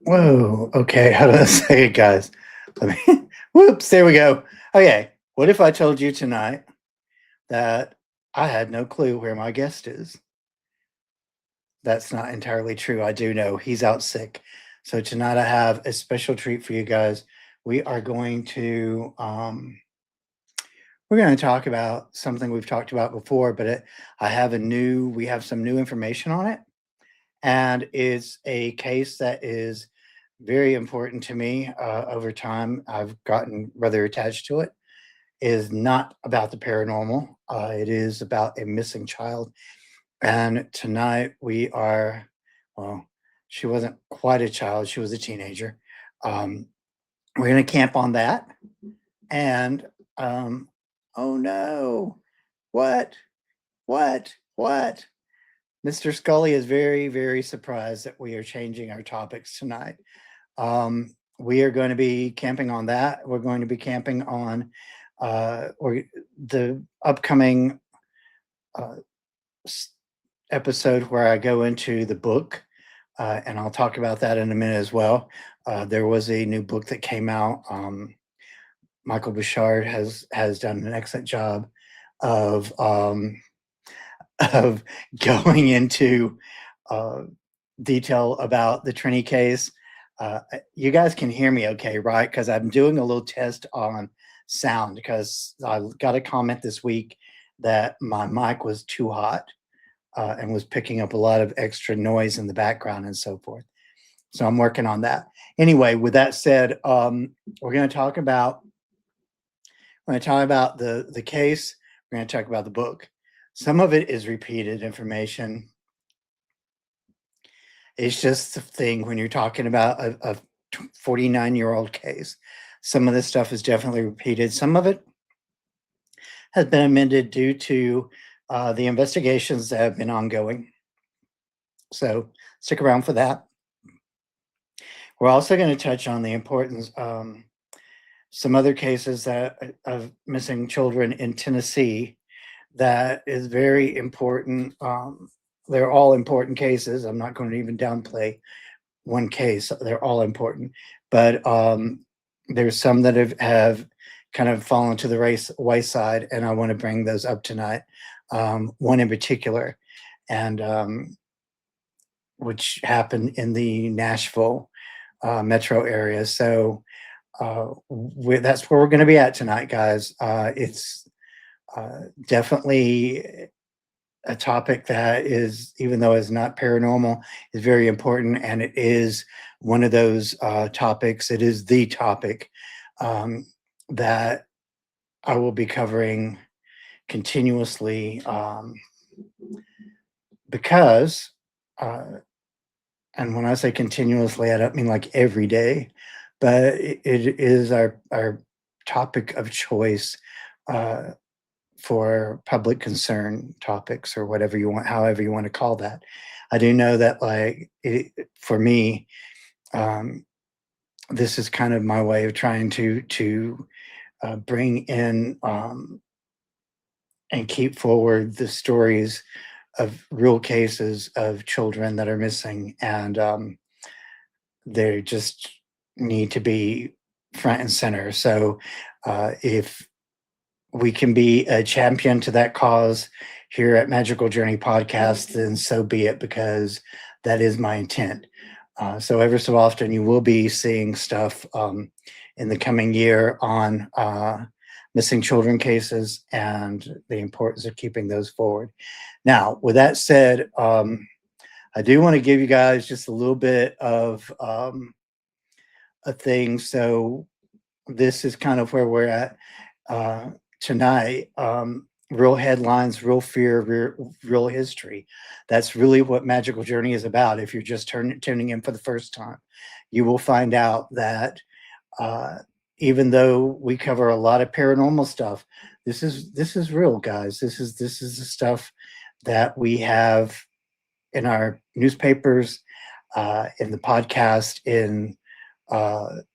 Whoa. Okay. How do I say it, guys? Let me. Whoops. There we go. Okay. What if I told you tonight that I had no clue where my guest is? That's not entirely true. I do know he's out sick. So tonight I have a special treat for you guys. We are going to we're going to talk about something we've talked about before, but we have some new information on it, and it's a case that is very important to me. Over time, I've gotten rather attached to it. It is not about the paranormal. It is about a missing child. And tonight we are, well, she wasn't quite a child; she was a teenager. Um, we're going to camp on that. And oh no, what, what? Mr. Scully is very, very surprised that we are changing our topics tonight. We are going to be camping on that. We're going to be camping on or the upcoming uh, episode where I go into the book, and I'll talk about that in a minute as well. There was a new book that came out. Michael Bouchard has done an excellent job of of going into uh, detail about the Trenny case. You guys can hear me okay, right? Because I'm doing a little test on sound because I got a comment this week that my mic was too hot and was picking up a lot of extra noise in the background and so forth. So I'm working on that. Anyway, with that said, we're going to talk about the case. We're going to talk about the book. Some of it is repeated information. It's just the thing when you're talking about a 49-year-old case. Some of this stuff is definitely repeated. Some of it has been amended due to the investigations that have been ongoing. So stick around for that. We're also going to touch on the importance, some other cases of missing children in Tennessee that is very important. They're all important cases. I'm not going to even downplay one case. They're all important, but there's some that have kind of fallen to the wayside, and I want to bring those up tonight. One in particular, and which happened in the Nashville metro area. So that's where we're going to be at tonight, guys. It's definitely a topic that is, even though it's not paranormal, is very important, and it is one of those topics. It is the topic that I will be covering continuously because, and when I say continuously, I don't mean like every day, but it is our topic of choice for public concern topics or whatever you want, however you want to call that. I do know that, for me, um, this is kind of my way of trying to bring in and keep forward the stories of real cases of children that are missing, and they just need to be front and center. So if we can be a champion to that cause here at Magical Journey Podcast, then so be it, because that is my intent. So ever so often, you will be seeing stuff in the coming year on missing children cases and the importance of keeping those forward. Now, with that said, I do want to give you guys just a little bit of a thing. So this is kind of where we're at tonight. Real headlines, real fear, real history. That's really what Magical Journey is about. If you're just tuning in for the first time, you will find out that even though we cover a lot of paranormal stuff, this is real, guys. This is the stuff that we have in our newspapers, in the podcast, in the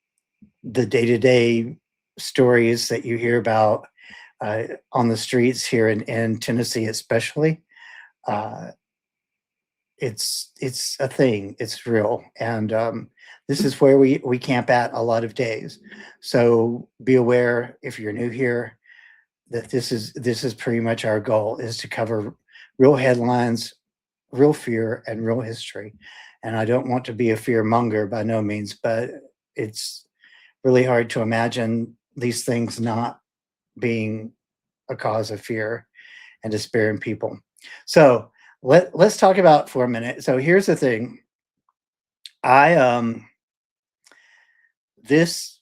day-to-day stories that you hear about on the streets here in Tennessee, especially. Uh, it's a thing. It's real, and this is where we camp at a lot of days. So be aware if you're new here that this is pretty much our goal, is to cover real headlines, real fear, and real history. And I don't want to be a fear monger by no means, but it's really hard to imagine these things not being a cause of fear and despair in people. So let's talk about for a minute. So here's the thing. I This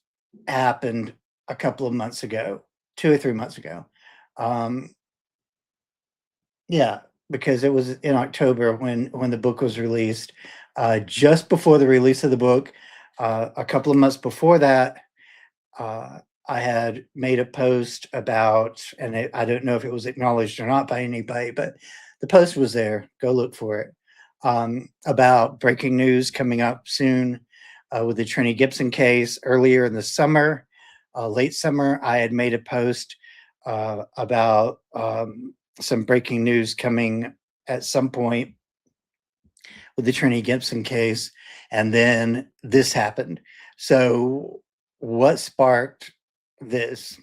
happened a couple of months ago, 2 or 3 months ago. Um, yeah, because it was in October when the book was released. Just before the release of the book, a couple of months before that, uh, I had made a post about, and I don't know if it was acknowledged or not by anybody, but the post was there. Go look for it. About breaking news coming up soon with the Trenny Gibson case. Earlier in the summer, late summer, I had made a post about some breaking news coming at some point with the Trenny Gibson case, and then this happened. So, what sparked this?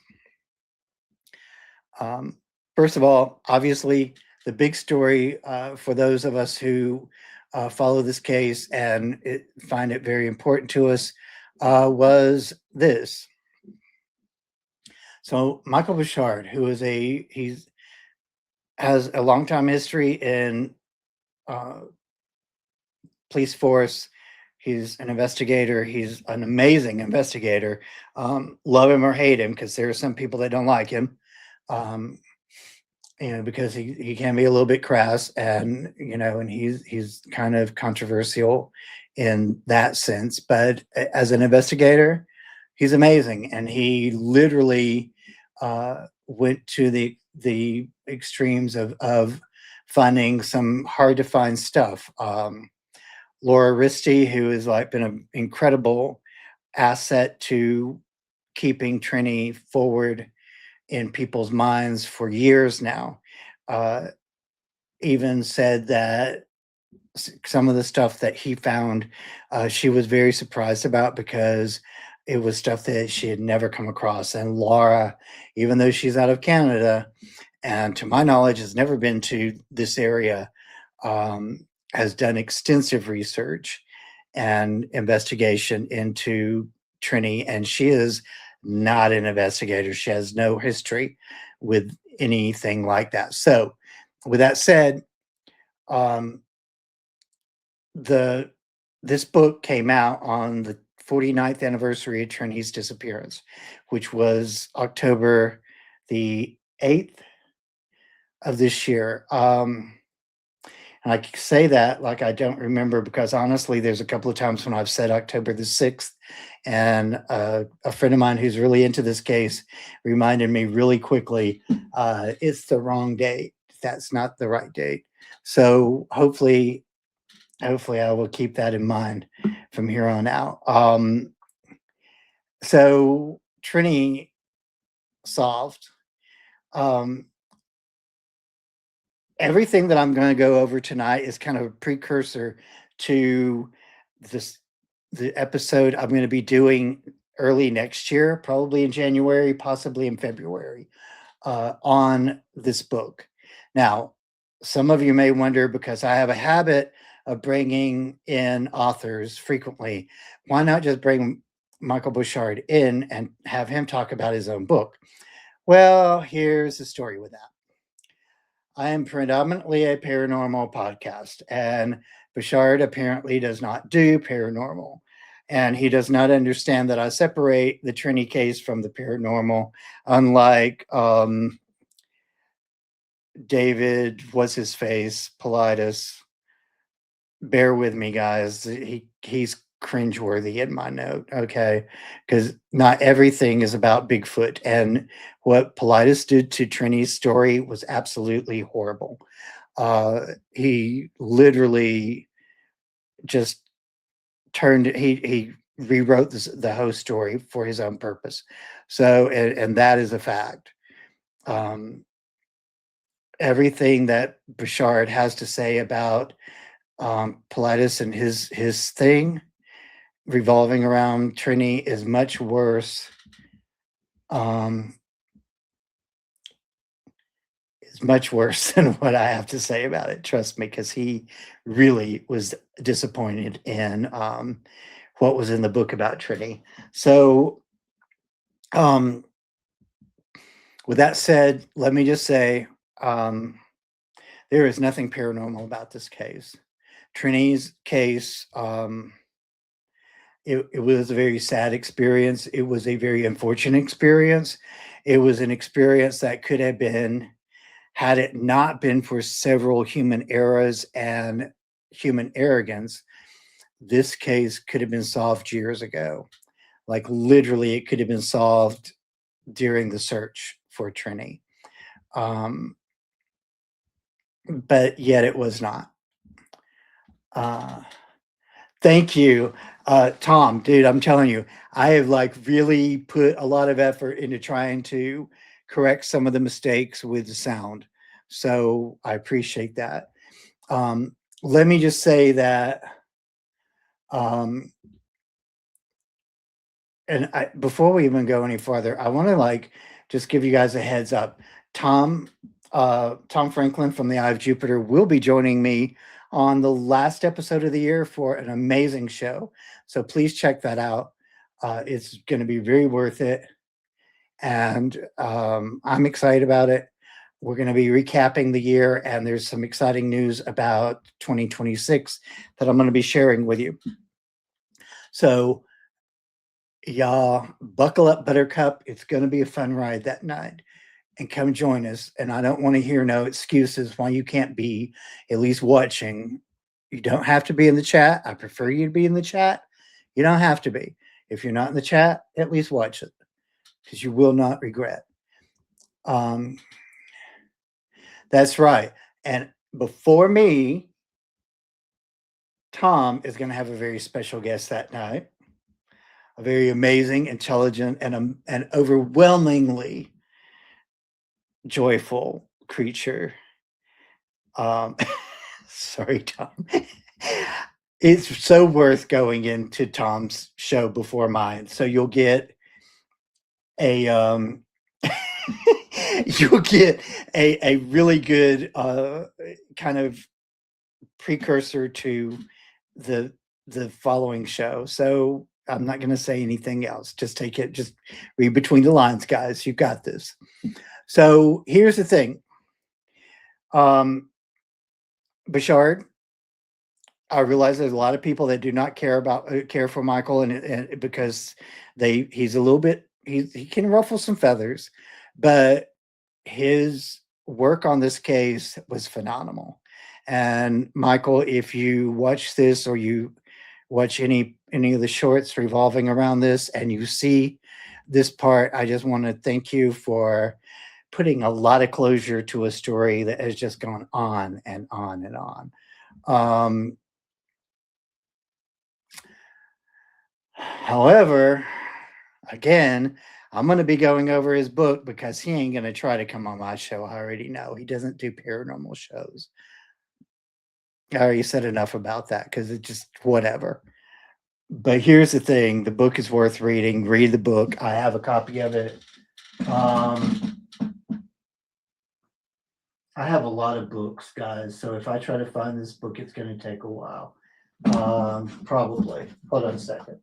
Um, First of all, obviously, the big story for those of us who follow this case and find it very important to us was this. So, Michael Bouchard, who is he's has a long time history in uh, police force. He's an investigator. He's an amazing investigator. Love him or hate him, because there are some people that don't like him. Um, because he can be a little bit crass, and and he's kind of controversial in that sense. But as an investigator, he's amazing, and he literally went to the extremes of finding some hard to find stuff. Laura Risti, who has like been an incredible asset to keeping Trini forward in people's minds for years now, uh, even said that some of the stuff that he found, she was very surprised about, because it was stuff that she had never come across. And Laura, even though she's out of Canada, and to my knowledge has never been to this area, has done extensive research and investigation into Trini, and she is not an investigator. She has no history with anything like that. So, with that said, um, the this book came out on the 49th anniversary of Trini's disappearance, which was October the 8th of this year. And I say that like I don't remember, because honestly, there's a couple of times when I've said October the 6th, and a friend of mine who's really into this case reminded me really quickly, it's the wrong date. That's not the right date. So hopefully I will keep that in mind from here on out. So Trini solved. Um, Everything that I'm going to go over tonight is kind of a precursor to this the episode I'm going to be doing early next year, probably in January, possibly in February, on this book. Now, some of you may wonder, because I have a habit of bringing in authors frequently, why not just bring Michael Bouchard in and have him talk about his own book? Well, here's the story with that. I am predominantly a paranormal podcast, and Bouchard apparently does not do paranormal. And he does not understand that I separate the Trini case from the paranormal, unlike David, what's his face, Politis. Bear with me, guys. He's cringeworthy in my note, okay? Because not everything is about Bigfoot, and what Politis did to Trini's story was absolutely horrible. He literally just he rewrote the whole story for his own purpose. So, and that is a fact. Um, Everything that Bouchard has to say about Politis and his thing revolving around Trini is much worse. Is much worse than what I have to say about it. Trust me, because he really was disappointed in what was in the book about Trini. So, with that said, let me just say there is nothing paranormal about this case. Trini's case, it was a very sad experience. It was a very unfortunate experience. It was an experience that could have been, had it not been for several human errors and human arrogance, this case could have been solved years ago. Like literally, it could have been solved during the search for Trini. But yet it was not. Thank you. Tom, dude, I'm telling you, I have like really put a lot of effort into trying to correct some of the mistakes with the sound. So I appreciate that. Let me just say that, before we even go any farther, I want to like just give you guys a heads up. Tom Franklin from the Eye of Jupiter will be joining me on the last episode of the year for an amazing show. So please check that out. It's going to be very worth it. And I'm excited about it. We're going to be recapping the year, and there's some exciting news about 2026 that I'm going to be sharing with you. So, y'all, buckle up, Buttercup. It's going to be a fun ride that night. And come join us. And I don't want to hear no excuses why you can't be at least watching. You don't have to be in the chat. I prefer you to be in the chat. You don't have to be. If you're not in the chat, at least watch it, because you will not regret. That's right. And before me, Tom is going to have a very special guest that night. A very amazing, intelligent, and an overwhelmingly joyful creature. Sorry, Tom. It's so worth going into Tom's show before mine. So you'll get a you'll get a really good kind of precursor to the following show. So I'm not going to say anything else. Just take it. Just read between the lines, guys. You got this. So here's the thing. Bouchard, I realize there's a lot of people that do not care for Michael, and because he's a little bit, he can ruffle some feathers, but his work on this case was phenomenal. And Michael, if you watch this or you watch any of the shorts revolving around this and you see this part, I just want to thank you for putting a lot of closure to a story that has just gone on and on and on. However, again, I'm going to be going over his book because he ain't going to try to come on my show. I already know he doesn't do paranormal shows. I already said enough about that because it's just whatever. But here's the thing. The book is worth reading. Read the book. I have a copy of it. I have a lot of books, guys. So if I try to find this book, it's going to take a while. Probably. Hold on a second.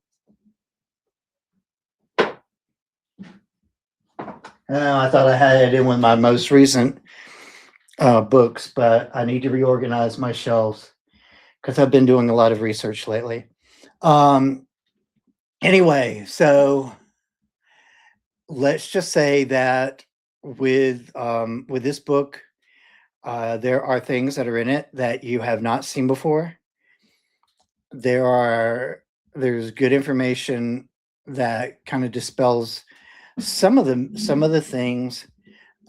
I thought I had it in with my most recent books, but I need to reorganize my shelves because I've been doing a lot of research lately. Anyway, so let's just say that with this book, there are things that are in it that you have not seen before. There's good information that kind of dispels some of the things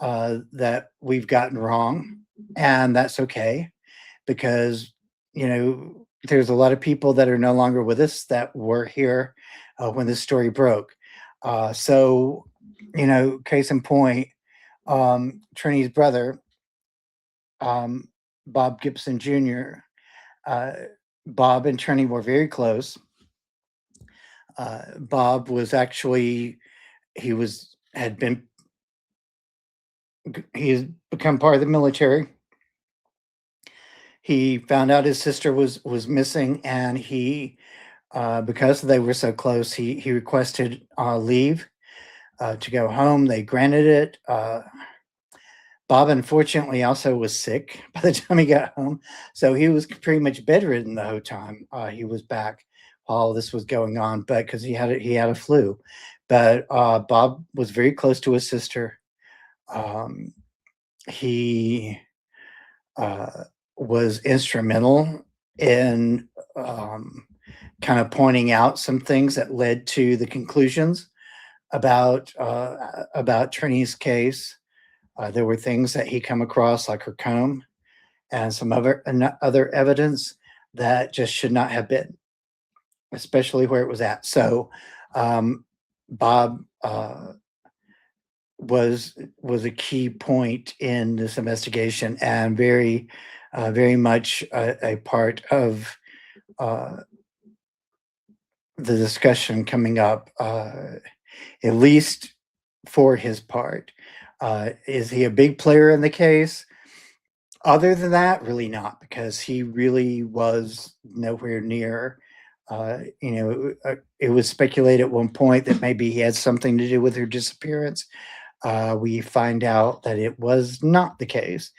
that we've gotten wrong, and that's okay because there's a lot of people that are no longer with us that were here when this story broke. So case in point, Trini's brother, Bob Gibson Jr., Bob and Trenny were very close. Bob was actually he was had been he has become part of the military. He found out his sister was missing, and he because they were so close, he requested leave to go home. They granted it. Bob, unfortunately, also was sick by the time he got home, so he was pretty much bedridden the whole time he was back while this was going on. But because he had a flu, but Bob was very close to his sister. Um, he uh, was instrumental in kind of pointing out some things that led to the conclusions about Trini's case. There were things that he come across, like her comb, and some other evidence that just should not have been, especially where it was at. So, Bob was a key point in this investigation, and very much a part of the discussion coming up, at least for his part. Is he a big player in the case? Other than that, really not, because he really was nowhere near. It was speculated at one point that maybe he had something to do with her disappearance. We find out that it was not the case.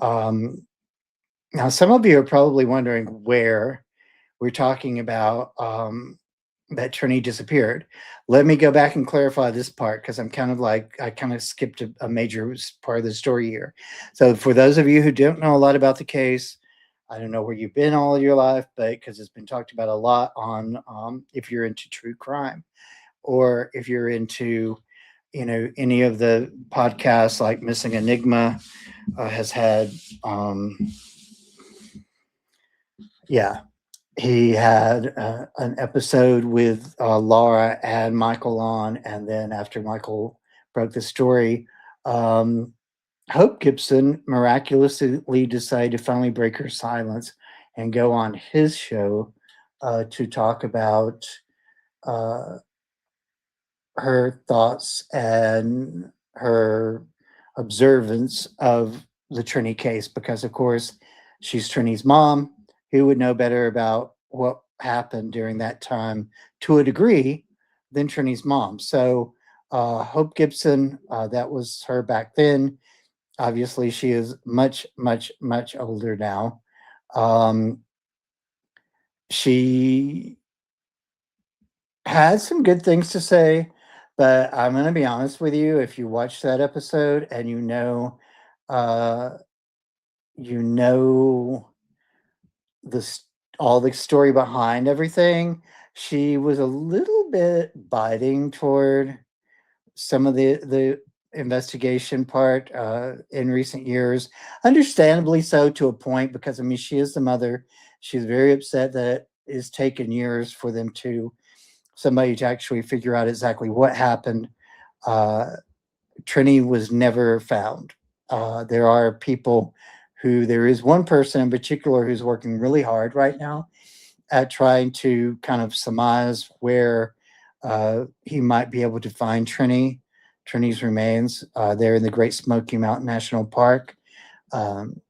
Now, some of you are probably wondering where we're talking about that Trini disappeared. Let me go back and clarify this part, because I kind of skipped a major part of the story here. So for those of you who don't know a lot about the case, I don't know where you've been all of your life, but because it's been talked about a lot on if you're into true crime, or if you're into any of the podcasts like Missing Enigma has had. Yeah, he had an episode with Laura and Michael on, and then after Michael broke the story, Hope Gibson miraculously decided to finally break her silence and go on his show to talk about uh, her thoughts and her observance of the Trini case, because, of course, she's Trini's mom. Who would know better about what happened during that time to a degree than Trini's mom? So, Hope Gibson, that was her back then. Obviously, she is much, much, much older now. She had some good things to say, but I'm going to be honest with you. If you watch that episode and uh, you know the all the story behind everything, she was a little bit biting toward some of the investigation part in recent years. Understandably so, to a point, because I mean she is the mother. She's very upset that it's taken years for somebody to actually figure out exactly what happened. Uh, Trini was never found. There is one person in particular who's working really hard right now at trying to kind of surmise where he might be able to find Trini's remains. There in the Great Smoky Mountain National Park. Um,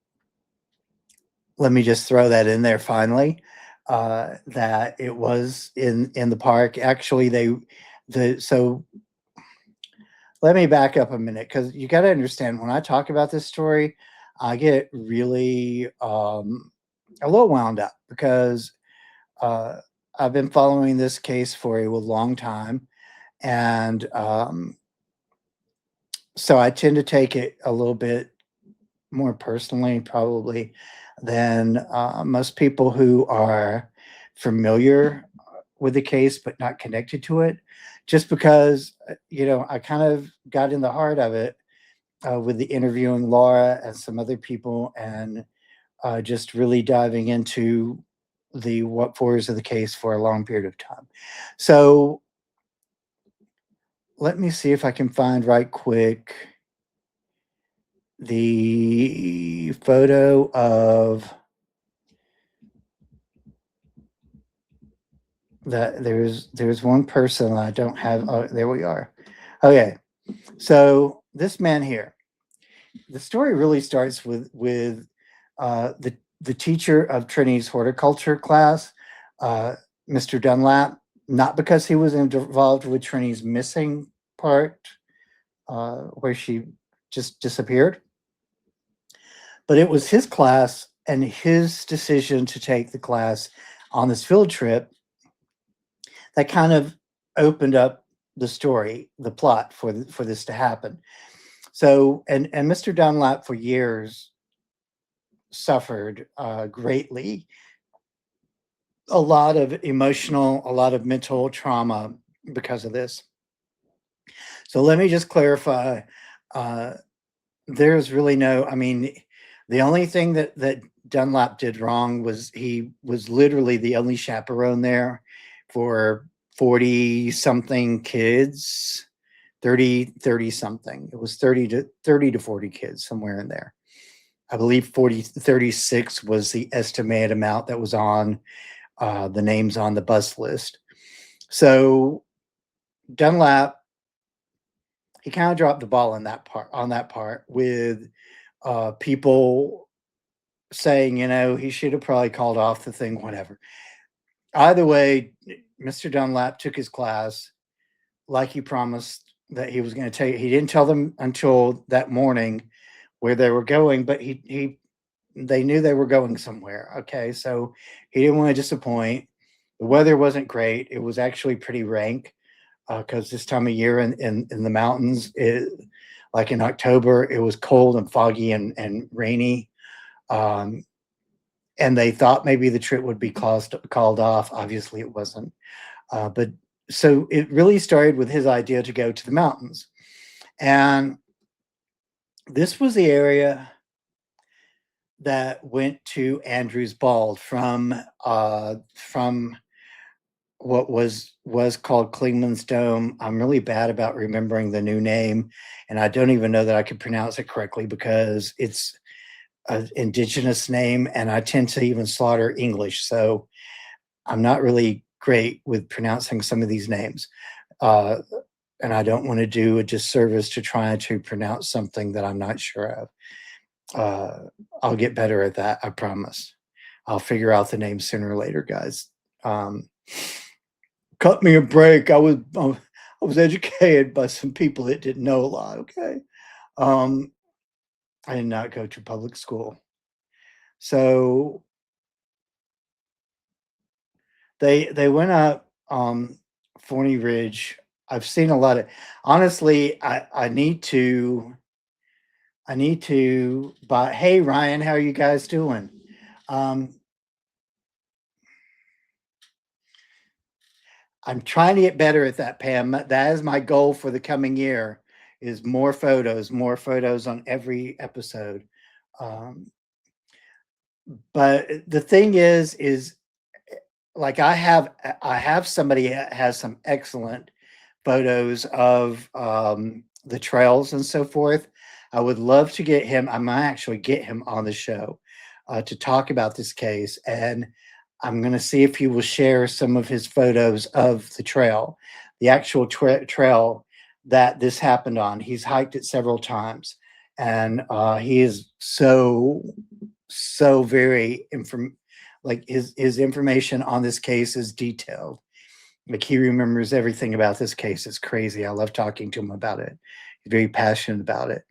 Let me just throw that in there finally. That it was in the park. Actually, so let me back up a minute, because you got to understand, when I talk about this story, I get really a little wound up, because uh, I've been following this case for a long time, and so I tend to take it a little bit more personally, probably, than most people who are familiar with the case but not connected to it. Just because, I kind of got in the heart of it with the interviewing Laura and some other people, and just really diving into the what fors of the case for a long period of time. So let me see if I can find right quick the photo of that there's one person I don't have. Oh, there we are. Okay, so this man here. The story really starts with the teacher of Trinity's horticulture class, uh, Mr. Dunlap. Not because he was involved with Trinity's missing part, where she just disappeared, but it was his class and his decision to take the class on this field trip that kind of opened up the story, the plot for this to happen. So, and Mr. Dunlap for years suffered greatly, a lot of emotional, a lot of mental trauma because of this. So let me just clarify. Uh, there's really no, I mean, the only thing that Dunlap did wrong was he was literally the only chaperone there for 40 something kids, 30 something. It was 30 to 40 kids, somewhere in there. I believe 36 was the estimated amount that was on the names on the bus list. So Dunlap, he kind of dropped the ball in that part with people saying, he should have probably called off the thing, whatever. Either way, Mr. Dunlap took his class like he promised that he was going to take. He didn't tell them until that morning where they were going, but they knew they were going somewhere. Okay, so he didn't want to disappoint. The weather wasn't great. It was actually pretty rank because this time of year in the mountains, like in October, it was cold and foggy and rainy. And they thought maybe the trip would be called off. Obviously, it wasn't. But so it really started with his idea to go to the mountains. And this was the area that went to Andrews Bald from what was called Klingman's Dome. I'm really bad about remembering the new name, and I don't even know that I could pronounce it correctly because it's an indigenous name, and I tend to even slaughter English, so I'm not really great with pronouncing some of these names. And I don't want to do a disservice to trying to pronounce something that I'm not sure of. I'll get better at that, I promise. I'll figure out the name sooner or later, guys. Cut me a break. I was educated by some people that didn't know a lot. Okay, I did not go to public school, so they went up Forney Ridge. I've seen a lot of. Honestly, I need to. But hey, Ryan, how are you guys doing? I'm trying to get better at that, Pam. That is my goal for the coming year: is more photos on every episode. But the thing is like I have somebody that has some excellent photos of the trails and so forth. I would love to get him. I might actually get him on the show to talk about this case, and I'm going to see if he will share some of his photos of the trail, the actual trail that this happened on. He's hiked it several times, and he is so very like his information on this case is detailed. Like he remembers everything about this case. It's crazy. I love talking to him about it. He's very passionate about it.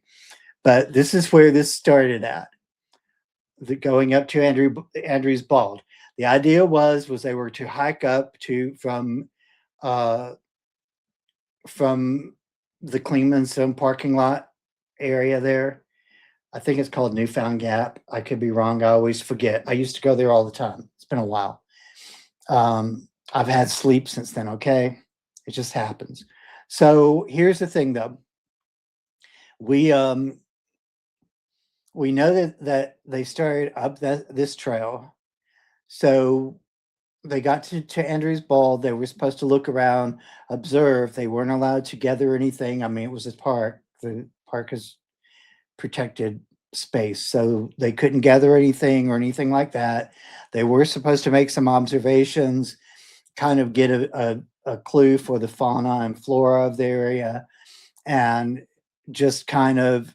But this is where this started at. Going up to Andrews Bald. The idea was they were to hike up from the Klingman's Dome parking lot area there. I think it's called Newfound Gap. I could be wrong. I always forget. I used to go there all the time. It's been a while. I've had sleep since then, okay? It just happens. So here's the thing, though. We know that they started up this trail. So they got to Andrews Bald. They were supposed to look around, observe. They weren't allowed to gather anything. I mean, it was a park. The park is protected space, so they couldn't gather anything or anything like that. They were supposed to make some observations, kind of get a clue for the fauna and flora of the area, and just kind of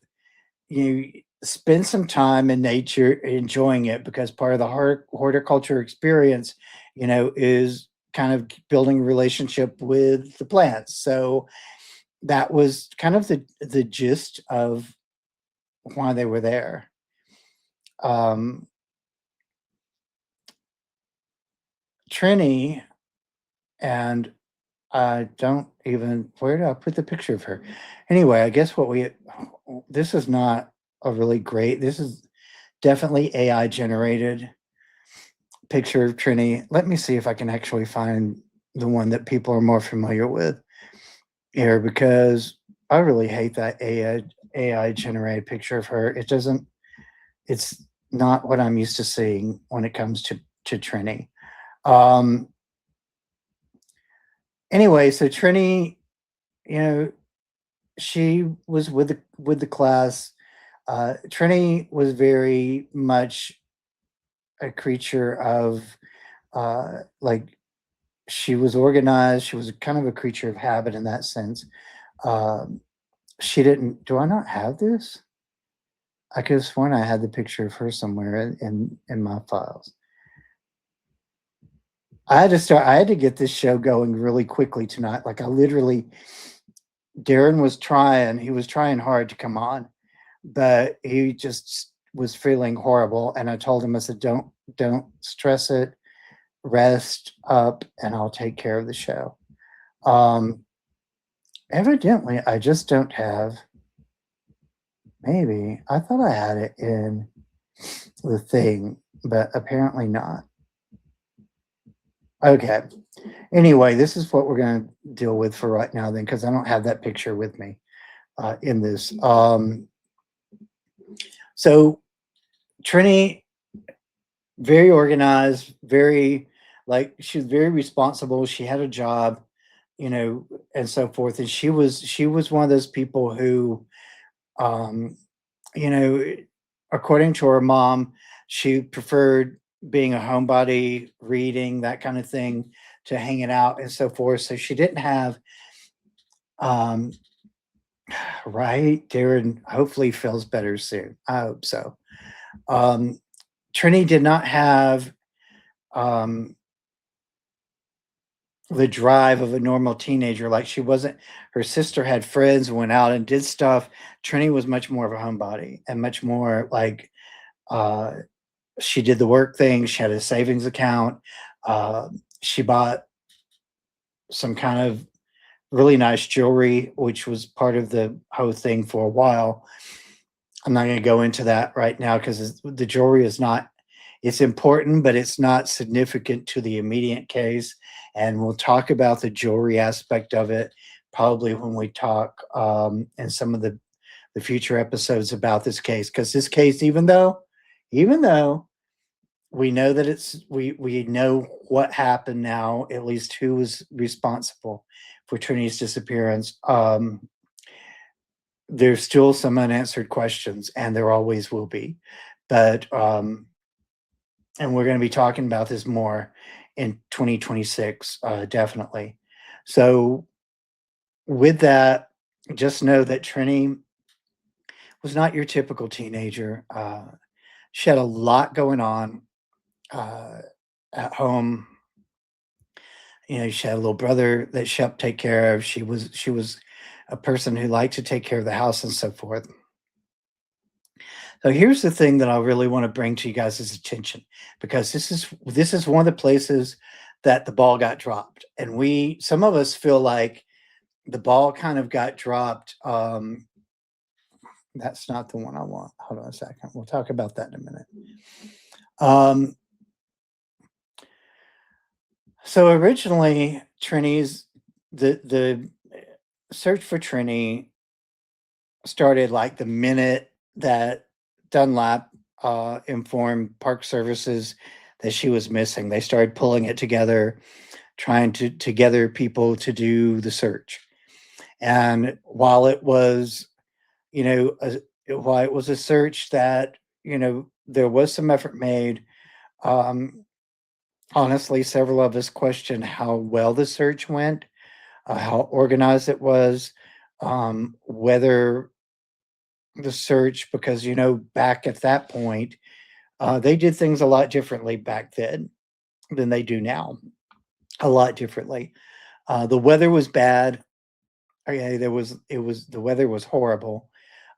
you spend some time in nature enjoying it, because part of the horticulture experience, is kind of building a relationship with the plants. So that was kind of the gist of why they were there. Um, Trini, and I don't even, where did I put the picture of her? Anyway, I guess this is not a really great, this is definitely AI generated picture of Trini. Let me see if I can actually find the one that people are more familiar with here, because I really hate that AI generated picture of her. It's not what I'm used to seeing when it comes to Trini. Um, anyway, so Trini, you know, she was with the class. Trini was very much a creature of like, she was organized. She was kind of a creature of habit in that sense. Um, she didn't. Do I not have this? I could have sworn I had the picture of her somewhere in my files. I had to get this show going really quickly tonight. Like, I literally, Darren was trying. He was trying hard to come on, but he just was feeling horrible. And I told him, I said, don't stress it. Rest up, and I'll take care of the show. Um, Evidently, I just don't have. Maybe I thought I had it in the thing, but apparently not. Okay. Anyway, this is what we're going to deal with for right now, then, because I don't have that picture with me in this. So Trini, very organized, very, like, she was very responsible. She had a job, and so forth. And she was one of those people who, um, you know, according to her mom, she preferred being a homebody, reading, that kind of thing, to hanging out and so forth. So she didn't have, um, right, Darren hopefully feels better soon. I hope so. Um, Trini did not have um, the drive of a normal teenager. Like, she wasn't, her sister had friends and went out and did stuff. Trini was much more of a homebody, and much more like, uh, she did the work thing. She had a savings account. She bought some kind of really nice jewelry, which was part of the whole thing for a while. I'm not going to go into that right now, because the jewelry is not, it's important, but it's not significant to the immediate case. And we'll talk about the jewelry aspect of it probably when we talk in some of the future episodes about this case. Because this case, even though we know that we know what happened now, at least who was responsible for Trinity's disappearance. There's still some unanswered questions, and there always will be. But and we're going to be talking about this more in 2026, definitely. So with that, just know that Trini was not your typical teenager. She had a lot going on uh, at home. She had a little brother that she helped take care of. She was a person who liked to take care of the house and so forth. So here's the thing that I really want to bring to you guys' attention, because this is one of the places that the ball got dropped, and some of us feel like the ball kind of got dropped. That's not the one I want. Hold on a second. We'll talk about that in a minute. So originally, the search for Trini started like the minute that Dunlap informed Park Services that she was missing. They started pulling it together, trying to gather people to do the search. And while it was, while it was a search that, there was some effort made, um, honestly, several of us questioned how well the search went, how organized it was, whether the search, because, back at that point, they did things a lot differently back then than they do now. A lot differently. The weather was bad. Okay, the weather was horrible.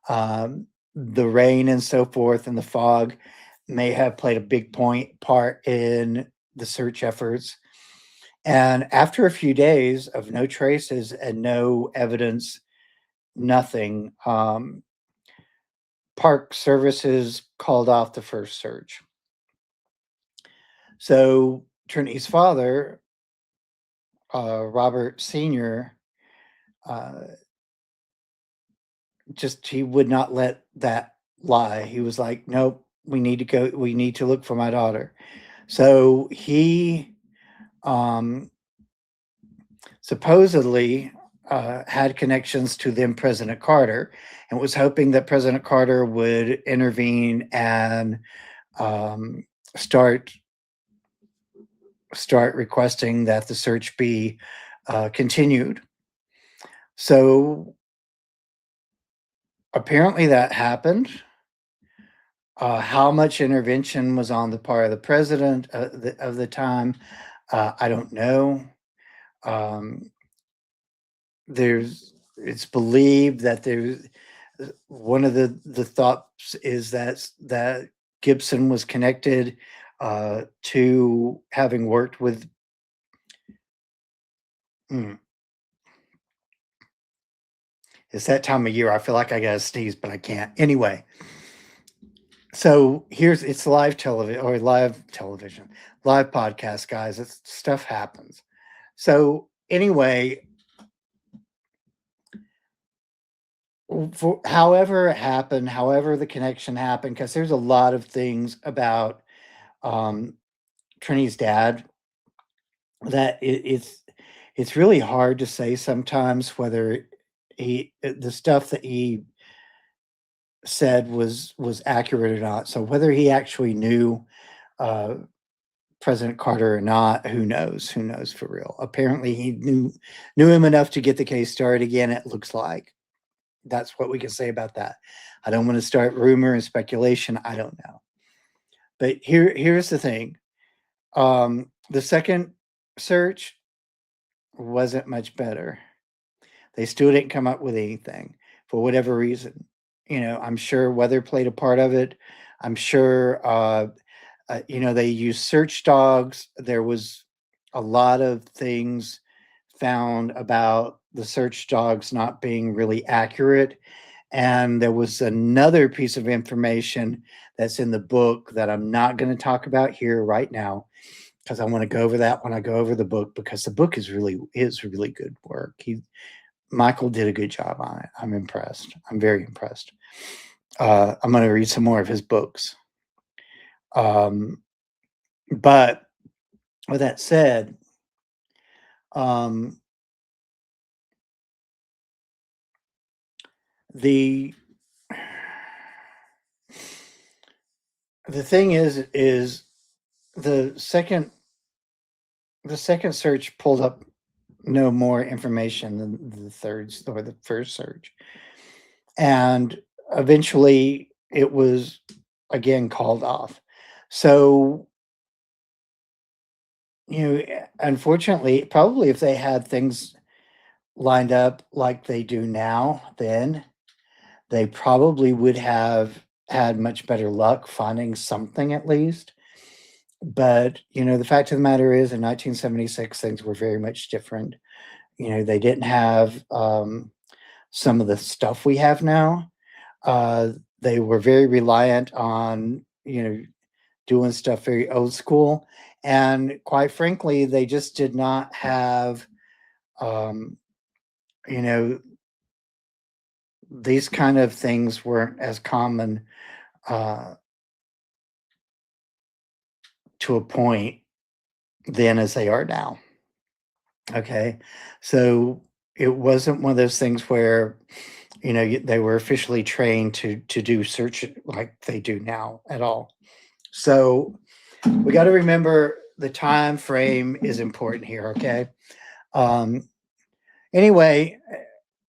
The rain and so forth and the fog may have played a big part in the search efforts. And after a few days of no traces and no evidence, nothing, Park Services called off the first search. So Trinity's father, Robert Sr., uh, he would not let that lie. He was like, nope, we need to go, we need to look for my daughter. So he supposedly had connections to then President Carter, and was hoping that President Carter would intervene and start requesting that the search be continued. So apparently that happened. How much intervention was on the part of the president of the time, I don't know. It's believed that there's one of the thoughts is that Gibson was connected to having worked with. It's that time of year. I feel like I gotta sneeze, but I can't. Anyway, so it's live television or live television, live podcast, guys. Stuff happens. So anyway, however it happened, however the connection happened, because there's a lot of things about Trinity's dad that it's really hard to say sometimes whether the stuff that he said was accurate or not. So whether he actually knew President Carter or not, who knows? Who knows for real? Apparently, he knew him enough to get the case started again. It looks like that's what we can say about that. I don't want to start rumor and speculation. I don't know, but here's the thing: the second search wasn't much better. They still didn't come up with anything for whatever reason. I'm sure weather played a part of it. I'm sure, they used search dogs. There was a lot of things found about the search dogs not being really accurate. And there was another piece of information that's in the book that I'm not going to talk about here right now, because I want to go over that when I go over the book, because the book is really good work. Michael did a good job on it. I'm impressed. I'm very impressed. I'm going to read some more of his books. But with that said, the thing is the second search pulled up no more information than the third or the first search, and eventually it was again called off. So unfortunately, probably if they had things lined up like they do now, then they probably would have had much better luck finding something at least. But the fact of the matter is, in 1976 things were very much different. They didn't have some of the stuff we have now. They were very reliant on doing stuff very old school, and quite frankly they just did not have these kind of things weren't as common to a point then as they are now. Okay, so it wasn't one of those things where they were officially trained to do search like they do now at all. So we got to remember the time frame is important here. Okay. Um, anyway,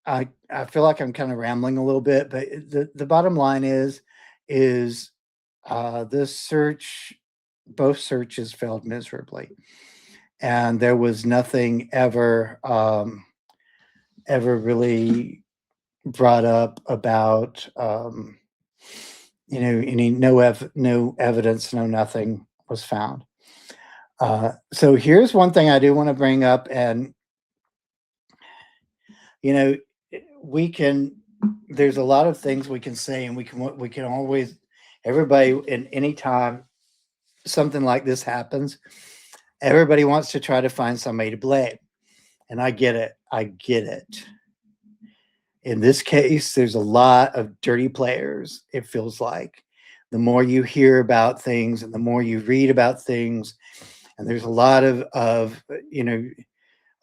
I feel like I'm kind of rambling a little bit, but the bottom line is this search, both searches failed miserably, and there was nothing ever really brought up about any no evidence, no nothing was found. So here's one thing I do want to bring up, and you know, we can. There's a lot of things we can say, and we can always everybody in any time something like this happens, everybody wants to try to find somebody to blame, and I get it. I get it. In this case, there's a lot of dirty players. It feels like the more you hear about things, and the more you read about things, and there's a lot of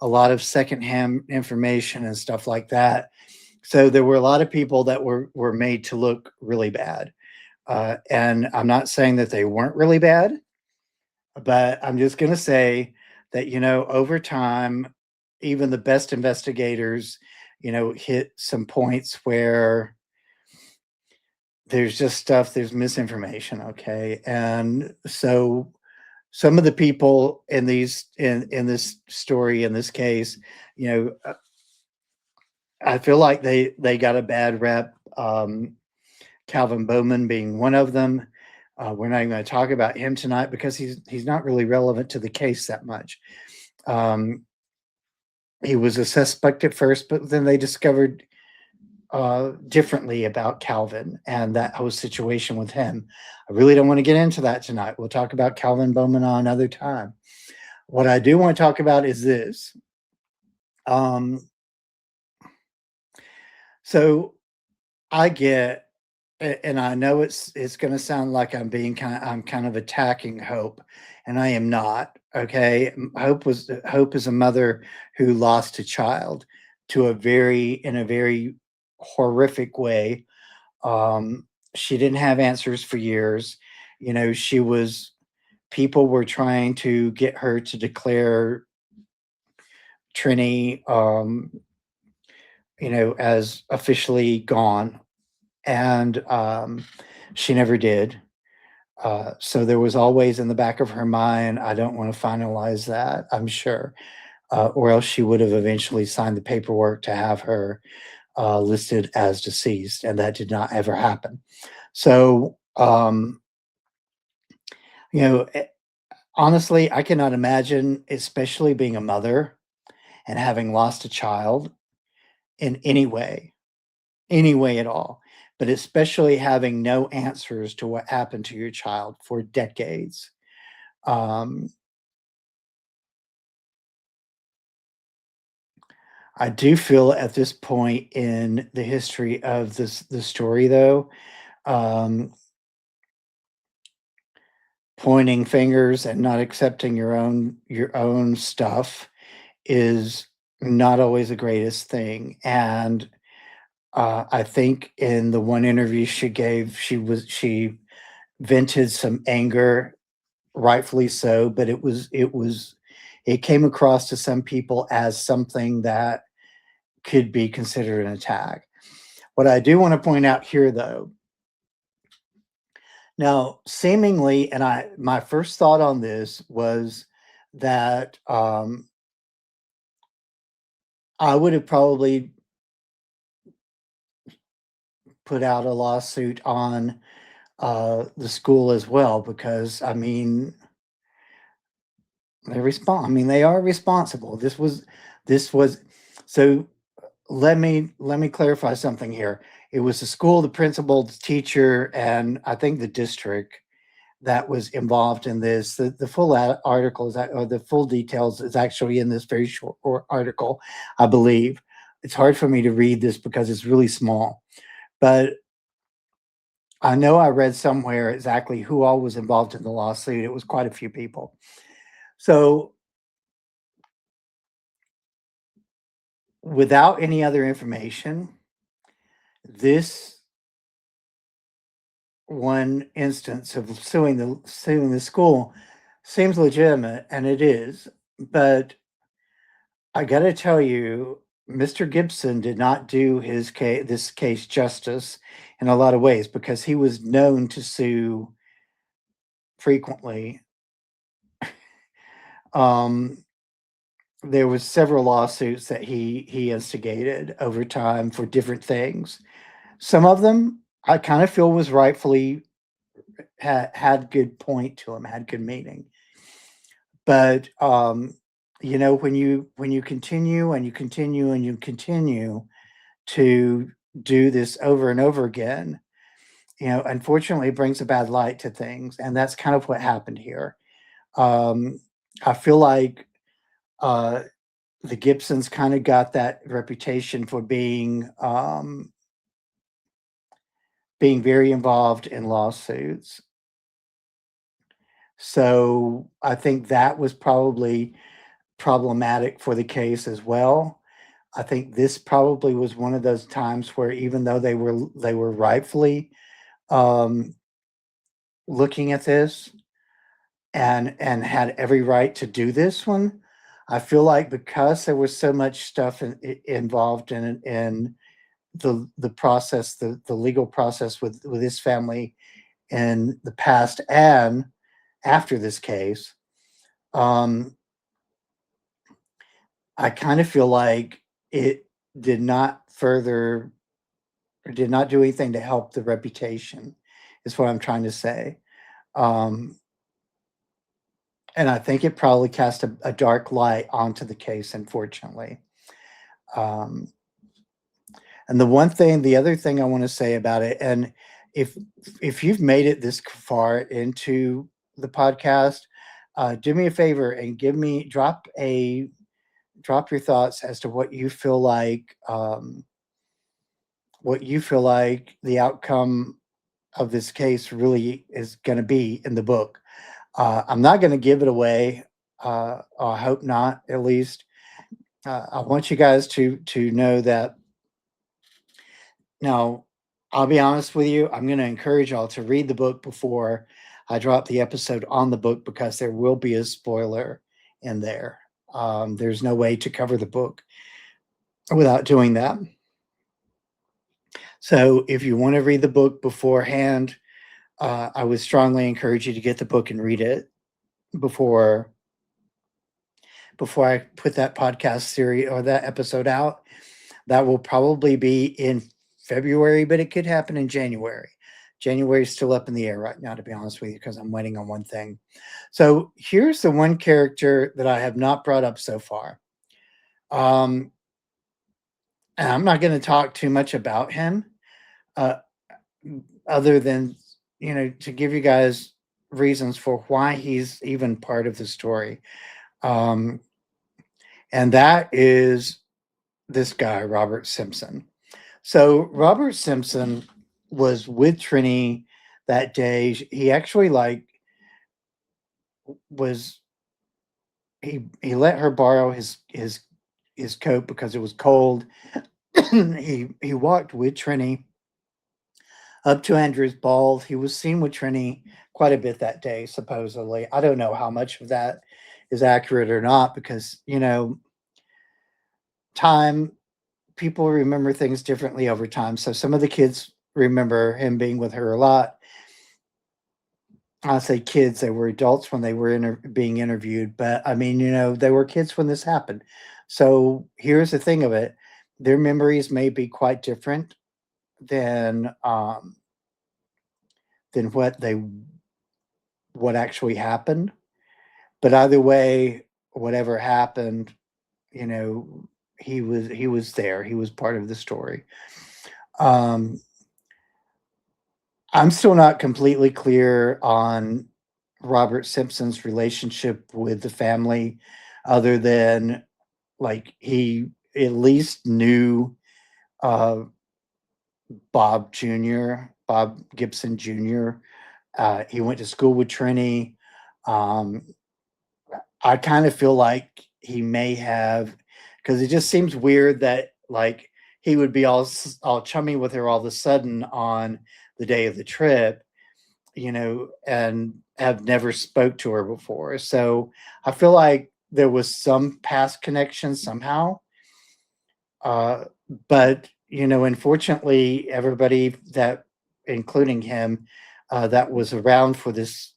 a lot of secondhand information and stuff like that. So there were a lot of people that were made to look really bad, and I'm not saying that they weren't really bad, but I'm just going to say that over time, even the best investigators, hit some points where there's just stuff, there's misinformation, okay, and so some of the people in these in this story, in this case, you know I feel like they got a bad rep. Calvin Bowman being one of them. We're not even going to talk about him tonight because he's not really relevant to the case that much. He was a suspect at first, but then they discovered differently about Calvin and that whole situation with him. I really don't want to get into that tonight. We'll talk about Calvin Bowman on another time. What I do want to talk about is this. So I get, and I know it's going to sound like I'm kind of attacking Hope, and I am not. Okay, Hope is a mother who lost a child to in a very horrific way. She didn't have answers for years. She was people were trying to get her to declare Trenny, as officially gone, and she never did. So there was always in the back of her mind, I don't want to finalize that, I'm sure, or else she would have eventually signed the paperwork to have her listed as deceased, and that did not ever happen. So, honestly, I cannot imagine, especially being a mother and having lost a child in any way at all, but especially having no answers to what happened to your child for decades. I do feel at this point in the history of the story, though, um, pointing fingers and not accepting your own stuff is not always the greatest thing. And I think in the one interview she gave, she vented some anger, rightfully so, but it came across to some people as something that could be considered an attack. What I do want to point out here, though, now seemingly, and my first thought on this was that I would have probably put out a lawsuit on the school as well, because I mean they are responsible. This was so let me clarify something here. It was the school, the principal, the teacher, and I think the district that was involved in this. The full article or the full details is actually in this very short article, I believe. It's hard for me to read this because it's really small, but I know I read somewhere exactly who all was involved in the lawsuit. It was quite a few people. So, without any other information, this one instance of suing the school Seems legitimate, and it is, but I gotta tell you, Mr. Gibson did not do this case justice in a lot of ways because he was known to sue frequently. Um, there was several lawsuits that he instigated over time for different things. Some of them I kind of feel was rightfully had good point to them, had good meaning. But when you continue and you continue and you continue to do this over and over again, unfortunately, it brings a bad light to things, and that's kind of what happened here. Um, I feel like uh, the Gibsons kind of got that reputation for being very involved in lawsuits. So I think that was probably problematic for the case as well. I think this probably was one of those times where even though they were rightfully um, looking at this and had every right to do this one, I feel like because there was so much stuff involved in the process, the legal process with this family in the past and after this case, um, I kind of feel like it did not further or did not do anything to help the reputation, is what I'm trying to say. Um, and I think it probably cast a dark light onto the case, unfortunately. Um, and the other thing I want to say about it, and if if you've made it this far into the podcast, do me a favor and drop your thoughts as to what you feel like the outcome of this case really is going to be in the book. I'm not going to give it away. I hope not, at least. I want you guys to know that. Now, I'll be honest with you. I'm going to encourage y'all to read the book before I drop the episode on the book because there will be a spoiler in there. There's no way to cover the book without doing that. So, if you want to read the book beforehand, I would strongly encourage you to get the book and read it before I put that podcast series or that episode out. That will probably be in February, but it could happen in January. January is still up in the air right now, to be honest with you, because I'm waiting on one thing. So here's the one character that I have not brought up so far. And I'm not going to talk too much about him, uh, other than to give you guys reasons for why he's even part of the story. Um, and that is this guy, Robert Simpson. So Robert Simpson was with Trenny that day. He actually was he let her borrow his coat because it was cold. he walked with Trenny up to Andrew's ball. He was seen with Trenny quite a bit that day, supposedly. I don't know how much of that is accurate or not because time people remember things differently over time. So some of the kids remember him being with her a lot. I say kids, they were adults when they were being interviewed, but I mean, they were kids when this happened. So here's the thing of it. Their memories may be quite different than than what actually happened. But either way, whatever happened, you know, he was there. He was part of the story. Um, I'm still not completely clear on Robert Simpson's relationship with the family, other than like he at least knew uh, Bob Gibson Jr. He went to school with Trenny. Um, I kind of feel like he may have, because it just seems weird that like he would be all chummy with her all of a sudden on the day of the trip, and have never spoke to her before. So I feel like there was some past connection somehow. Uh, but unfortunately, everybody that, including him, that was around for this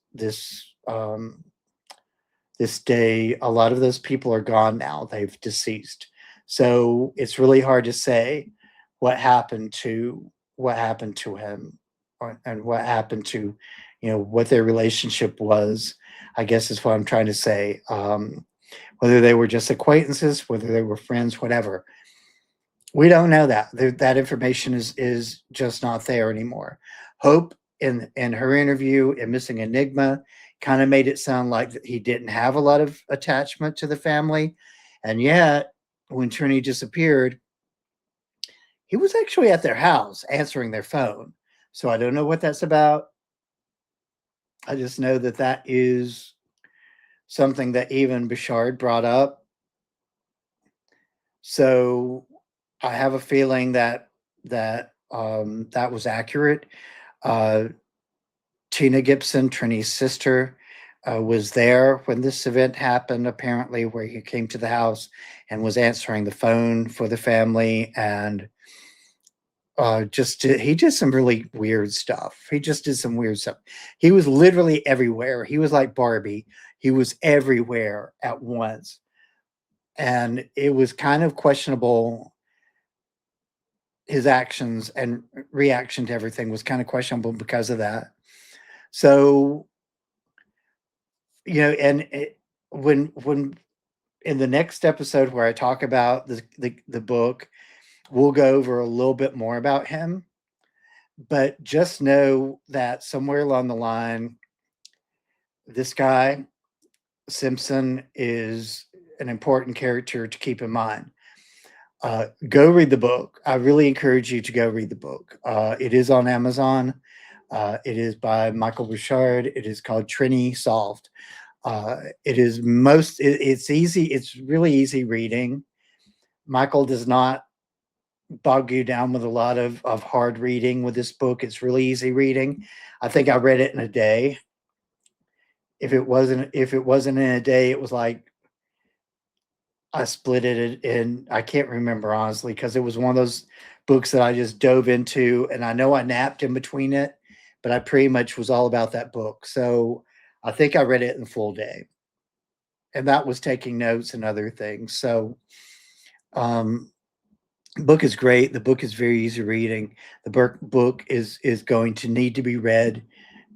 day, a lot of those people are gone now. They've deceased. So it's really hard to say what happened to him, and what happened to, what their relationship was. I guess is what I'm trying to say. Whether they were just acquaintances, whether they were friends, whatever. We don't know that. That information is just not there anymore. Hope in her interview in Missing Enigma kind of made it sound like that he didn't have a lot of attachment to the family, and yet when Trini disappeared, he was actually at their house answering their phone. So I don't know what that's about. I just know that that is something that even Bouchard brought up. So I have a feeling that was accurate. Uh, Tina Gibson, Trini's sister, was there when this event happened, apparently, where he came to the house and was answering the phone for the family. And he did some really weird stuff. He just did some weird stuff. He was literally everywhere. He was like Barbie. He was everywhere at once. And it was kind of questionable. His actions and reaction to everything was kind of questionable because of that. So, and when in the next episode where I talk about the book, we'll go over a little bit more about him. But just know that somewhere along the line, this guy Simpson is an important character to keep in mind. Go read the book. I really encourage you to go read the book. It is on Amazon. It is by Michael Bouchard. It is called Trenny Solved. It's easy. It's really easy reading. Michael does not bog you down with a lot of hard reading with this book. It's really easy reading. I think I read it in a day. If it wasn't in a day, it was like I split it in. I can't remember honestly, because it was one of those books that I just dove into, and I know I napped in between it, but I pretty much was all about that book. So I think I read it in a full day, and that was taking notes and other things. So, um, book is great. The book is very easy reading. The book is going to need to be read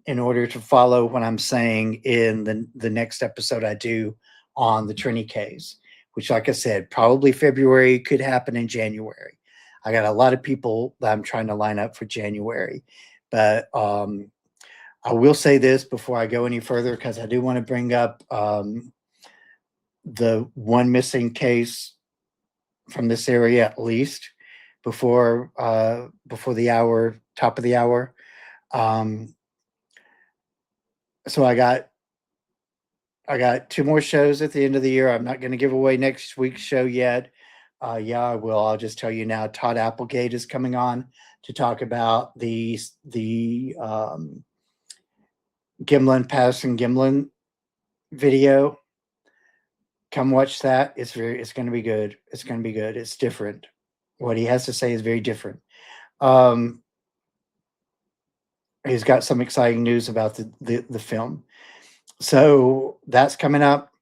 in order to follow what I'm saying in the next episode I do on the Trini case, which, like I said, probably February, could happen in January. I got a lot of people that I'm trying to line up for January, but I will say this before I go any further, because I do want to bring up the one missing case from this area at least before the top of the hour. So I got two more shows at the end of the year. I'm not going to give away next week's show yet. Yeah, I will. I'll just tell you now. Todd Applegate is coming on to talk about the Gimlin Patterson Gimlin video. Come watch that. It's going to be good. It's going to be good. It's different. What he has to say is very different. He's got some exciting news about the film. So that's coming up.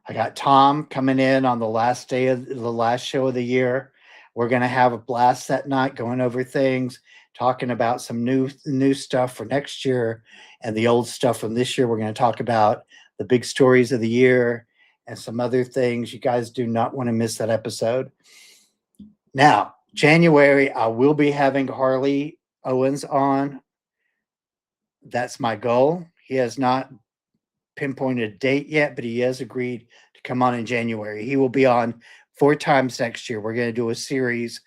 I got Tom coming in on the last day of the last show of the year. We're going to have a blast that night, going over things, talking about some new stuff for next year and the old stuff from this year. We're going to talk about the big stories of the year and some other things. You guys do not want to miss that episode. Now, January, I will be having Harley Owens on. That's my goal. He has not pinpointed a date yet, but he has agreed to come on in January. He will be on 4 times next year. We're going to do a series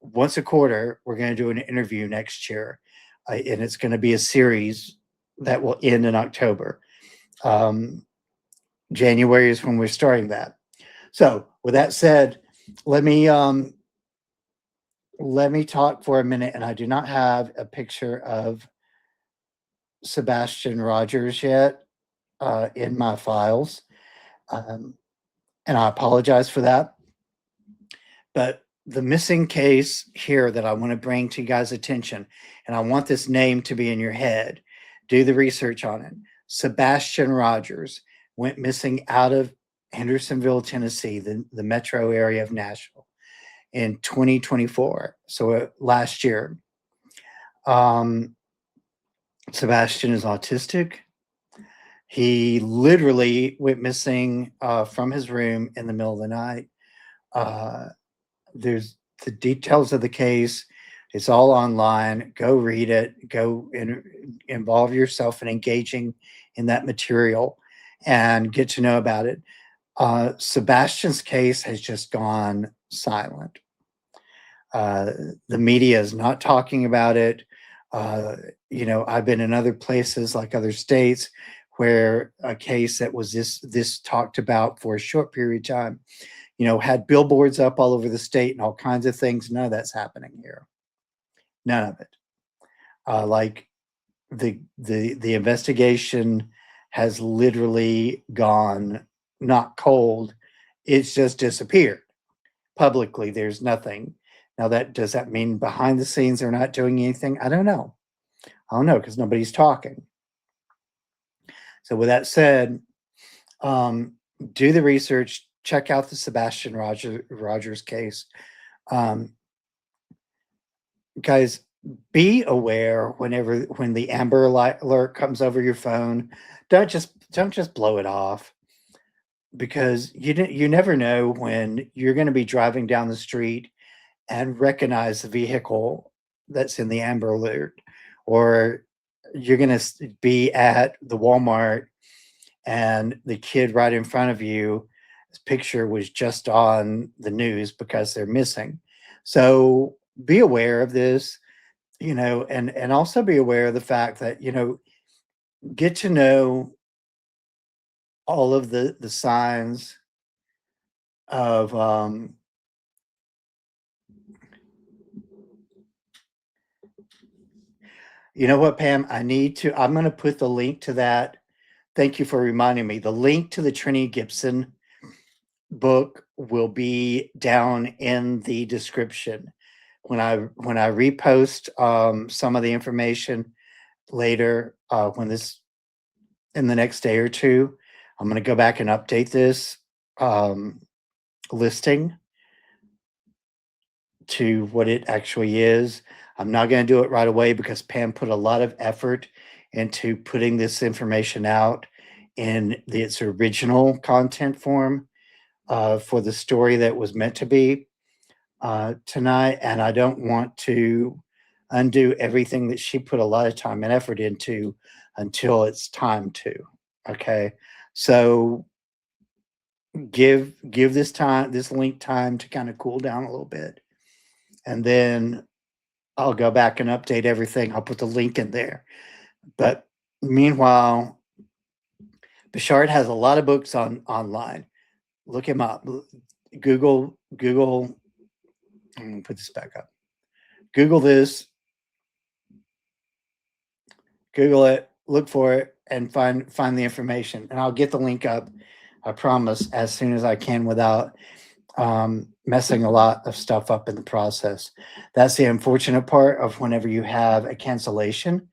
once a quarter. We're going to do an interview next year, and it's going to be a series that will end in October. January is when we're starting that. So with that said, let me talk for a minute, and I do not have a picture of Sebastian Rogers yet in my files. And I apologize for that. But the missing case here that I want to bring to you guys' attention, and I want this name to be in your head, do the research on it. Sebastian Rogers went missing out of Hendersonville, Tennessee, the metro area of Nashville, in 2024. So last year. Sebastian is autistic. He literally went missing from his room in the middle of the night. There's the details of the case. It's all online. Go read it. Go involve yourself in engaging in that material and get to know about it. Sebastian's case has just gone silent. The media is not talking about it. I've been in other places like other states where a case that was this talked about for a short period of time, had billboards up all over the state and all kinds of things. None of that's happening here. None of it. Like the investigation has literally gone not cold. It's just disappeared. Publicly, there's nothing. Now, does that mean behind the scenes they're not doing anything? I don't know. Because nobody's talking. So with that said, do the research, check out the Sebastian Rogers case. Guys, be aware when the Amber Alert comes over your phone. Don't just blow it off, because you never know when you're going to be driving down the street and recognize the vehicle that's in the Amber Alert, or you're going to be at the Walmart and the kid right in front of you, his picture was just on the news because they're missing. So be aware of this, and also be aware of the fact that, get to know all of the signs of, you know what, Pam? I'm going to put the link to that. Thank you for reminding me. The link to the Trenny Gibson book will be down in the description. When I repost some of the information later, in the next day or two, I'm going to go back and update this listing to what it actually is. I'm not going to do it right away because Pam put a lot of effort into putting this information out in its original content form for the story that was meant to be tonight. And I don't want to undo everything that she put a lot of time and effort into until it's time to. Okay. So give this link time to kind of cool down a little bit. And then I'll go back and update everything. I'll put the link in there. But meanwhile, Bouchard has a lot of books online. Look him up. Google. I'm going to put this back up. Google this. Google it. Look for it and find the information. And I'll get the link up, I promise, as soon as I can without messing a lot of stuff up in the process. That's the unfortunate part of whenever you have a cancellation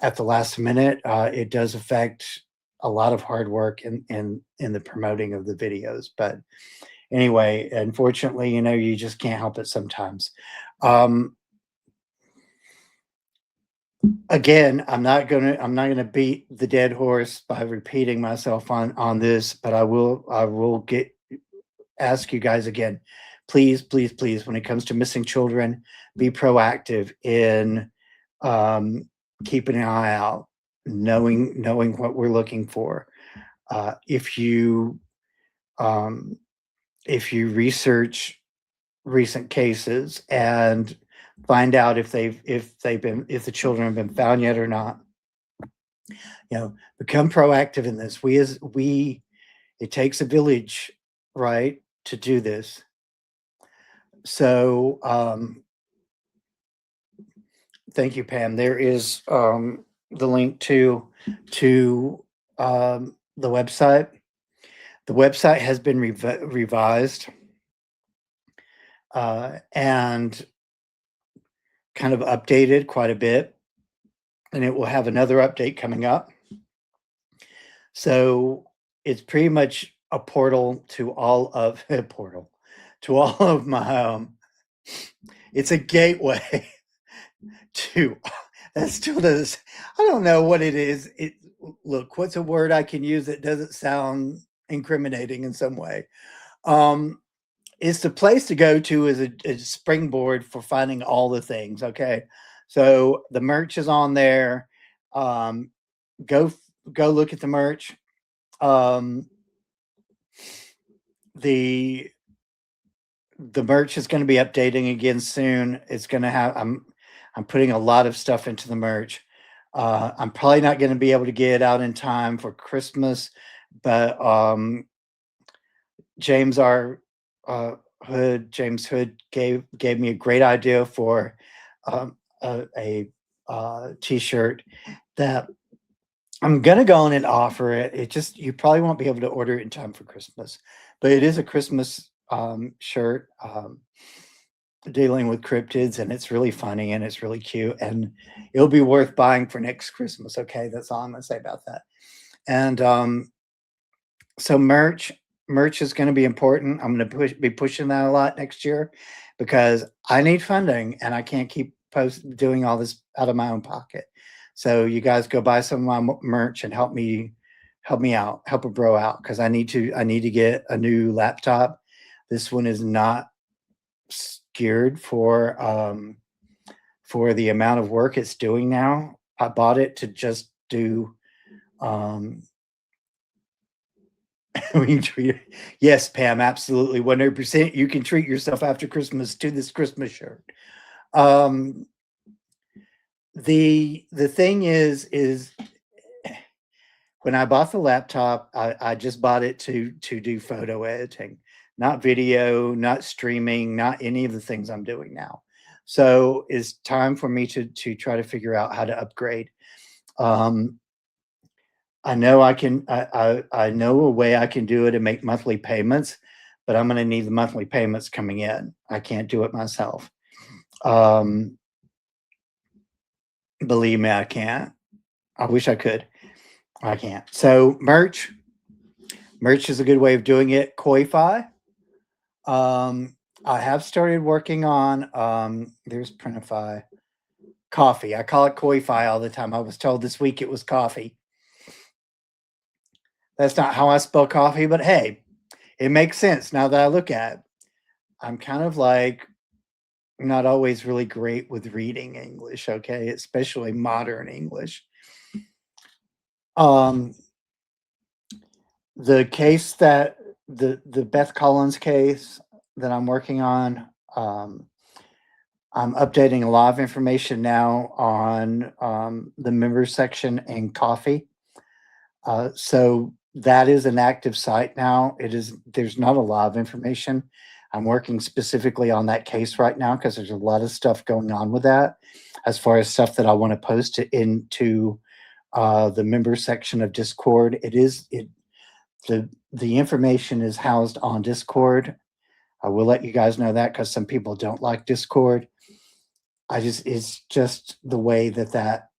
at the last minute. It does affect a lot of hard work in the promoting of the videos. But anyway, unfortunately, you just can't help it sometimes. Again, I'm not gonna beat the dead horse by repeating myself on this, but I will ask you guys again, please, when it comes to missing children, be proactive in keeping an eye out, knowing what we're looking for. If you research recent cases and find out if the children have been found yet or not, become proactive in this. It takes a village, right, to do this. So thank you, Pam. There is the link to the website. The website has been revised and kind of updated quite a bit, and it will have another update coming up. So it's pretty much a portal to all of my. It's a gateway to. That still does. I don't know what it is. Look, what's a word I can use that doesn't sound incriminating in some way? It's the place to go to as a springboard for finding all the things. Okay, so the merch is on there. Go look at the merch. The merch is going to be updating again soon. It's going to have. I'm putting a lot of stuff into the merch. I'm probably not going to be able to get it out in time for Christmas, but James Hood gave me a great idea for a t-shirt that I'm gonna go on and offer it. You probably won't be able to order it in time for Christmas, but it is a Christmas shirt dealing with cryptids, and it's really funny and it's really cute, and it'll be worth buying for next Christmas. Okay, that's all I'm gonna say about that. And so merch is going to be important. I'm going to be pushing that a lot next year because I need funding and I can't keep doing all this out of my own pocket. So you guys go buy some of my merch and help me out, help a bro out, because I need to get a new laptop. This one is not geared for the amount of work it's doing now. I bought it to just do yes, Pam, absolutely, 100%. You can treat yourself after Christmas to this Christmas shirt. The thing is when I bought the laptop, I just bought it to do photo editing, not video, not streaming, not any of the things I'm doing now. So it's time for me to try to figure out how to upgrade. I know I can. I know a way I can do it and make monthly payments, but I'm going to need the monthly payments coming in. I can't do it myself. Believe me, I can't. I wish I could. I can't. So merch is a good way of doing it. Koi-Fi. I have started working on. There's Printify. Coffee. I call it Koi-Fi all the time. I was told this week it was coffee. That's not how I spell coffee, but hey, it makes sense now that I look at it. I'm kind of like not always really great with reading English, okay, especially modern English. The case that the Beth Collins case that I'm working on, I'm updating a lot of information now on the members section and coffee. So that is an active site now. There's not a lot of information. I'm working specifically on that case right now because there's a lot of stuff going on with that as far as stuff that I want to post into the members section of Discord. The information is housed on Discord. I will let you guys know that because some people don't like Discord. It's just the way that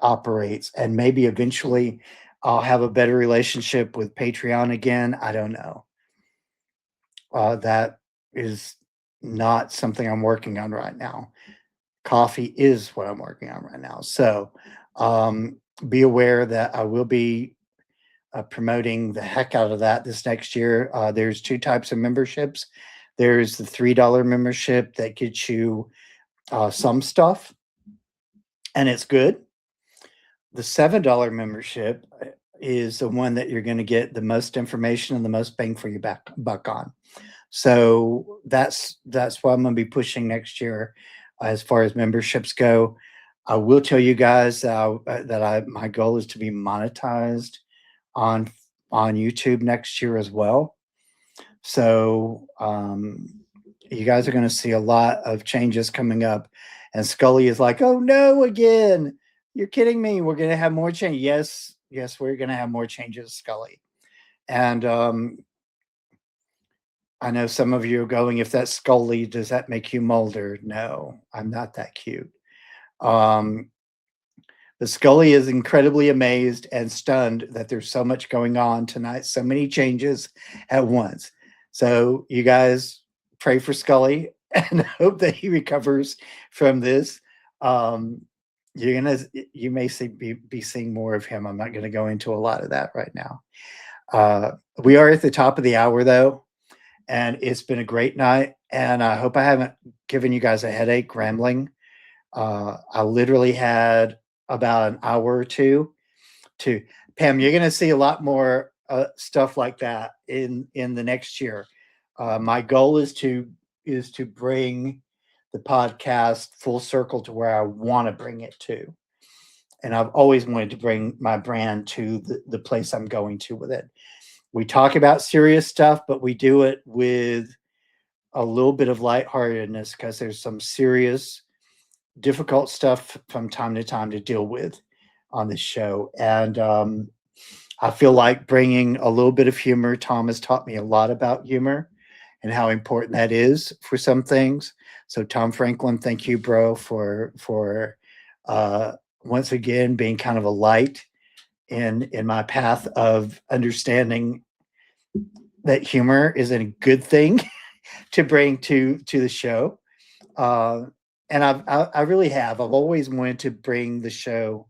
operates, and maybe eventually I'll have a better relationship with Patreon again. I don't know. That is not something I'm working on right now. Coffee is what I'm working on right now. So be aware that I will be promoting the heck out of that this next year. There's two types of memberships. There's the $3 membership that gets you some stuff, and it's good. The $7 membership is the one that you're going to get the most information and the most bang for your buck on. So that's what I'm going to be pushing next year as far as memberships go. I will tell you guys that my goal is to be monetized on YouTube next year as well. So you guys are going to see a lot of changes coming up. And Scully is like, "Oh no, again." You're kidding me. We're going to have more change. Yes, we're going to have more changes, Scully. And I know some of you are going, if that's Scully, does that make you Mulder? No, I'm not that cute. But Scully is incredibly amazed and stunned that there's so much going on tonight, so many changes at once. So you guys pray for Scully and hope that he recovers from this. You may be seeing more of him. I'm not going to go into a lot of that right now. We are at the top of the hour though, and it's been a great night. And I hope I haven't given you guys a headache rambling. I literally had about an hour or two to Pam. You're going to see a lot more stuff like that in the next year. My goal is to bring the podcast full circle to where I want to bring it to. And I've always wanted to bring my brand to the place I'm going to with it. We talk about serious stuff, but we do it with a little bit of lightheartedness because there's some serious, difficult stuff from time to time to deal with on this show. And I feel like bringing a little bit of humor. Tom has taught me a lot about humor and how important that is for some things. So Tom Franklin, thank you, bro, for once again being kind of a light in my path of understanding that humor is a good thing to bring to the show. And I really have. I've always wanted to bring the show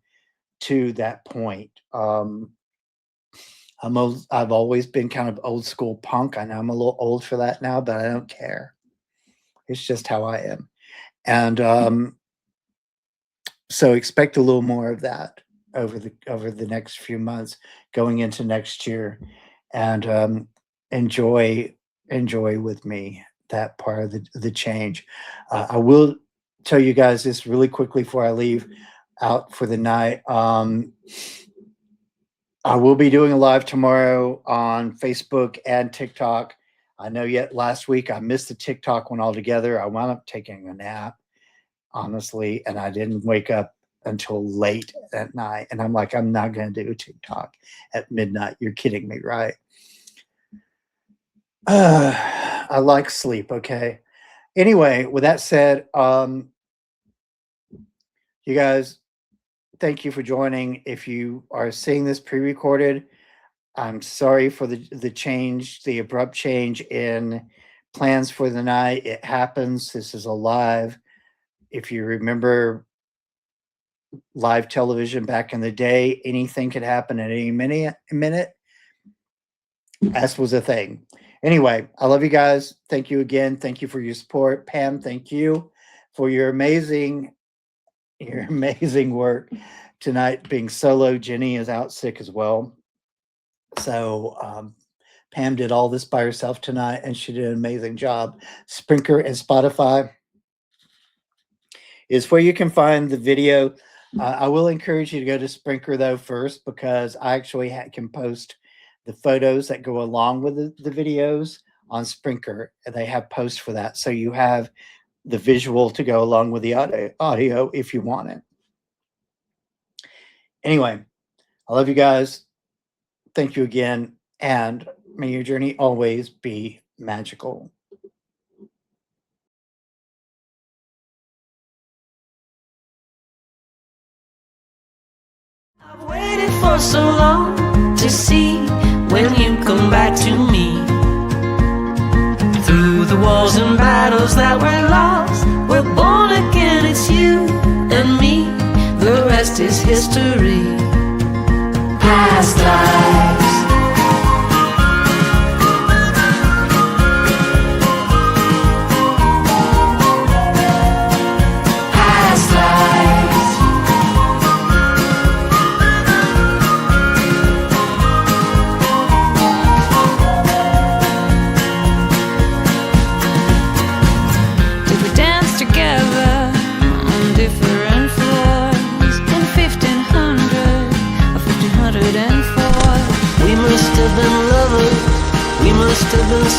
to that point. I've always been kind of old school punk. I know I'm a little old for that now, but I don't care. It's just how I am. And so expect a little more of that over the next few months going into next year, and enjoy with me that part of the change. I will tell you guys this really quickly before I leave out for the night. I will be doing a live tomorrow on Facebook and TikTok. I know yet last week I missed the TikTok one altogether. I wound up taking a nap, honestly, and I didn't wake up until late at night. And I'm like, I'm not going to do TikTok at midnight. You're kidding me, right? I like sleep, okay? Anyway, with that said, you guys, thank you for joining. If you are seeing this pre-recorded, I'm sorry for the change, the abrupt change in plans for the night. It happens. This is a live. If you remember live television back in the day, anything could happen at any minute. That was a thing. Anyway, I love you guys. Thank you again. Thank you for your support. Pam, thank you for your amazing work tonight being solo. Jenny is out sick as well. So Pam did all this by herself tonight, and she did an amazing job. Spreaker and Spotify is where you can find the video. I will encourage you to go to Spreaker, though, first, because I actually can post the photos that go along with the videos on Spreaker, and they have posts for that. So you have the visual to go along with the audio if you want it. Anyway, I love you guys. Thank you again, and may your journey always be magical. I've waited for so long to see when you come back to me. Through the wars and battles that were lost, we're born again, it's you and me. The rest is history. Past lives. We must have been